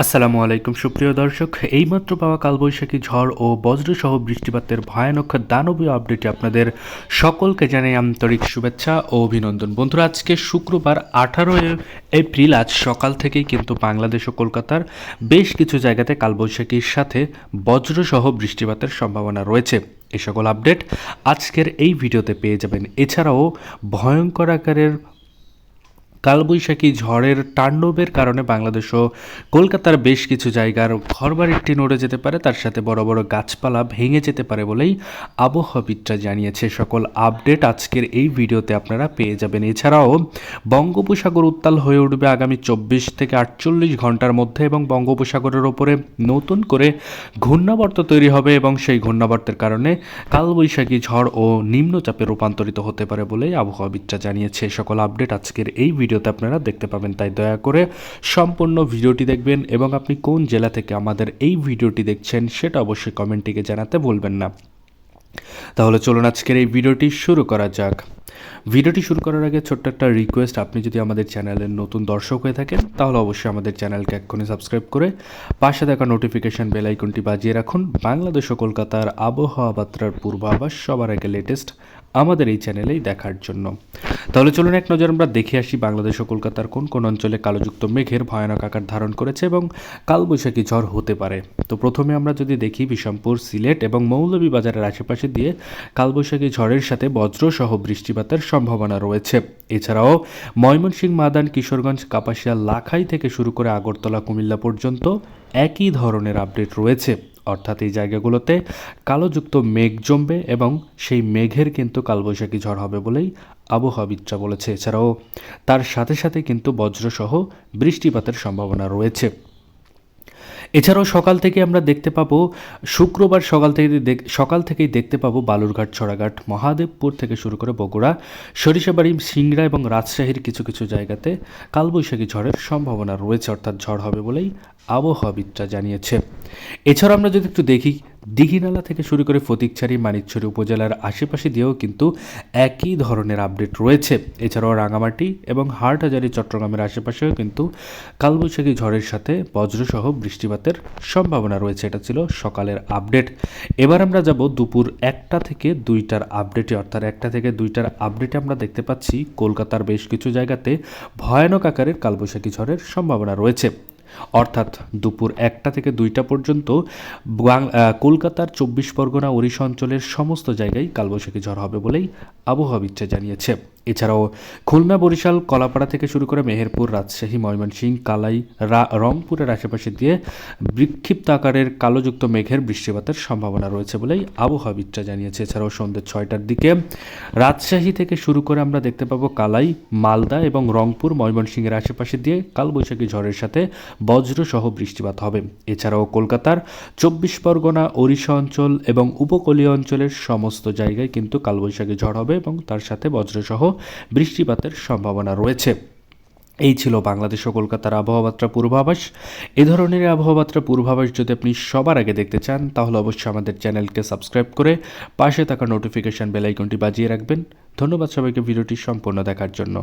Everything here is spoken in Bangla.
আসসালামু আলাইকুম সুপ্রিয় দর্শক, এইমাত্র পাওয়া কালবৈশাখী ঝড় ও বজ্রসহ বৃষ্টিপাতের ভয়ানক দানবীয় আপডেটে আপনাদের সকলকে জানাই আন্তরিক শুভেচ্ছা ও অভিনন্দন। বন্ধুরা, আজকে শুক্রবার 18 এপ্রিল, আজ সকাল থেকেই কিন্তু বাংলাদেশ ও কলকাতার বেশ কিছু জায়গাতে কালবৈশাখীর সাথে বজ্রসহ বৃষ্টিপাতের সম্ভাবনা রয়েছে। এই সকল আপডেট আজকের এই ভিডিওতে পেয়ে যাবেন। এছাড়াও ভয়ঙ্কর আকারের কালবৈশাখী ঝড়ের তাণ্ডবের কারণে বাংলাদেশ ও কলকাতার বেশ কিছু জায়গার ঘরবাড়িটি নড়ে যেতে পারে, তার সাথে বড় বড় গাছপালা ভেঙে যেতে পারে বলেই আবহাওয়াবিদরা জানিয়েছে। সকল আপডেট আজকের এই ভিডিওতে আপনারা পেয়ে যাবেন। এছাড়াও বঙ্গোপসাগর উত্তাল হয়ে উঠবে আগামী 24 থেকে 48 ঘন্টার মধ্যে, এবং বঙ্গোপসাগরের ওপরে নতুন করে ঘূর্ণাবর্ত তৈরি হবে এবং সেই ঘূর্ণাবর্তের কারণে কালবৈশাখী ঝড় ও নিম্নচাপে রূপান্তরিত হতে পারে বলেই আবহাওয়াবিদরা জানিয়েছে। সকল আপডেট আজকের এই ভিডিওতে আপনারা দেখতে পাবেন, তাই দয়া করে সম্পূর্ণ ভিডিওটি দেখবেন এবং আপনি কোন জেলা থেকে আমাদের এই ভিডিওটি দেখছেন সেটা অবশ্যই কমেন্টে জানাতে ভুলবেন না। তাহলে চলুন আজকের এই ভিডিওটি শুরু করা যাক। ভিডিওটি শুরু করার আগে ছোট্ট একটা রিকোয়েস্ট, আপনি যদি আমাদের চ্যানেলের নতুন দর্শক হয়ে থাকেন তাহলে অবশ্যই আমাদের চ্যানেলকে এক্ষুনি সাবস্ক্রাইব করে পাশে থাকা নোটিফিকেশন বেল আইকনটি বাজিয়ে রাখুন। বাংলাদেশ ও কলকাতার আবহাওয়া বার্তার পূর্বাভাস সবার আগে লেটেস্ট আমাদের এই চ্যানেলেই দেখার জন্য। তাহলে চলুন এক নজর আমরা দেখে আসি বাংলাদেশ ও কলকাতার কোন কোন অঞ্চলে কালোযুক্ত মেঘের ভয়ানক আকার ধারণ করেছে এবং কালবৈশাখী ঝড় হতে পারে। তো প্রথমে আমরা যদি দেখি, বিশামপুর, সিলেট এবং মৌলভীবাজারের আশেপাশে দিয়ে কালবৈশাখী ঝড়ের সাথে বজ্রসহ বৃষ্টিপাতের সম্ভাবনা রয়েছে। এছাড়াও ময়মনসিংহ, মাদান, কিশোরগঞ্জ, কাপাসিয়া, লাখাই থেকে শুরু করে আগরতলা, কুমিল্লা পর্যন্ত একই ধরনের আপডেট রয়েছে। অর্থাৎ এই জায়গাগুলোতে কালোযুক্ত মেঘ জমবে এবং সেই মেঘের কিন্তু কালবৈশাখী ঝড় হবে বলেই আবহাওয়াবিদরা বলেছে। এছাড়াও তার সাথে সাথে কিন্তু বজ্রসহ বৃষ্টিপাতের সম্ভাবনা রয়েছে। এছাড়াও সকাল থেকে আমরা দেখতে পাবো, শুক্রবার সকাল থেকেই দেখতে পাবো বালুরঘাট, ছড়াঘাট, মহাদেবপুর থেকে শুরু করে বগুড়া, সরিষাবাড়ি, সিংড়া এবং রাজশাহীর কিছু কিছু জায়গাতে কালবৈশাখী ঝড়ের সম্ভাবনা রয়েছে, অর্থাৎ ঝড় হবে বলেই আবহাওয়াবিদরা জানিয়েছে। এছাড়াও আমরা যদি একটু দেখি, দীঘিনালা থেকে শুরু করে ফটিকছড়ি, মানিকছড়ি উপজেলার আশেপাশে দিয়েও কিন্তু একই ধরনের আপডেট রয়েছে। এছাড়াও রাঙামাটি এবং হাটহাজারী, চট্টগ্রামের আশেপাশেও কিন্তু কালবৈশাখী ঝড়ের সাথে বজ্রসহ বৃষ্টিপাতের সম্ভাবনা রয়েছে। এটা ছিল সকালের আপডেট। এবার আমরা যাব দুপুর 1টা থেকে 2টার আপডেটে, অর্থাৎ 1টা থেকে 2টার আপডেটে আমরা দেখতে পাচ্ছি কলকাতার বেশ কিছু জায়গাতে ভয়ানক আকারের কালবৈশাখী ঝড়ের সম্ভাবনা রয়েছে। অর্থাৎ দুপুর 1টা থেকে 2টা পর্যন্ত কলকাতার 24 পরগনা, ওড়িশা অঞ্চলের সমস্ত জায়গায় কালবৈশাখী ঝড় হবে বলেই আবহাওয়াবিদরা জানিয়েছে। এছাড়াও খুলনা, বরিশাল, কলাপাড়া থেকে শুরু করে মেহেরপুর, রাজশাহী, ময়মনসিংহ, কালাই, রংপুরের আশেপাশে দিয়ে বিক্ষিপ্ত আকারের কালোযুক্ত মেঘের বৃষ্টিপাতের সম্ভাবনা রয়েছে বলেই আবহাওয়াবিদরা জানিয়েছে। এছাড়াও সন্ধ্যে 6টার দিকে রাজশাহী থেকে শুরু করে আমরা দেখতে পাবো কালাই, মালদা এবং রংপুর, ময়মনসিংহের আশেপাশে দিয়ে কালবৈশাখী ঝড়ের সাথে বজ্রসহ বৃষ্টিপাত হবে। এছাড়াও কলকাতার 24 পরগনা, ওড়িশা অঞ্চল এবং উপকূলীয় অঞ্চলের সমস্ত জায়গায় কিন্তু কালবৈশাখী ঝড় হবে এবং তার সাথে বজ্রসহ বৃষ্টিপাতের সম্ভাবনা রয়েছে। এই ছিল বাংলাদেশ ও কলকাতার আবহাওয়া পূর্বাভাস। এ ধরনের আবহাওয়া পূর্বাভাস যদি আপনি সবার আগে দেখতে চান তাহলে অবশ্যই আমাদের চ্যানেলকে সাবস্ক্রাইব করে পাশে থাকা নোটিফিকেশন বেল আইকনটি বাজিয়ে রাখবেন। ধন্যবাদ সবাইকে ভিডিওটি সম্পূর্ণ দেখার জন্য।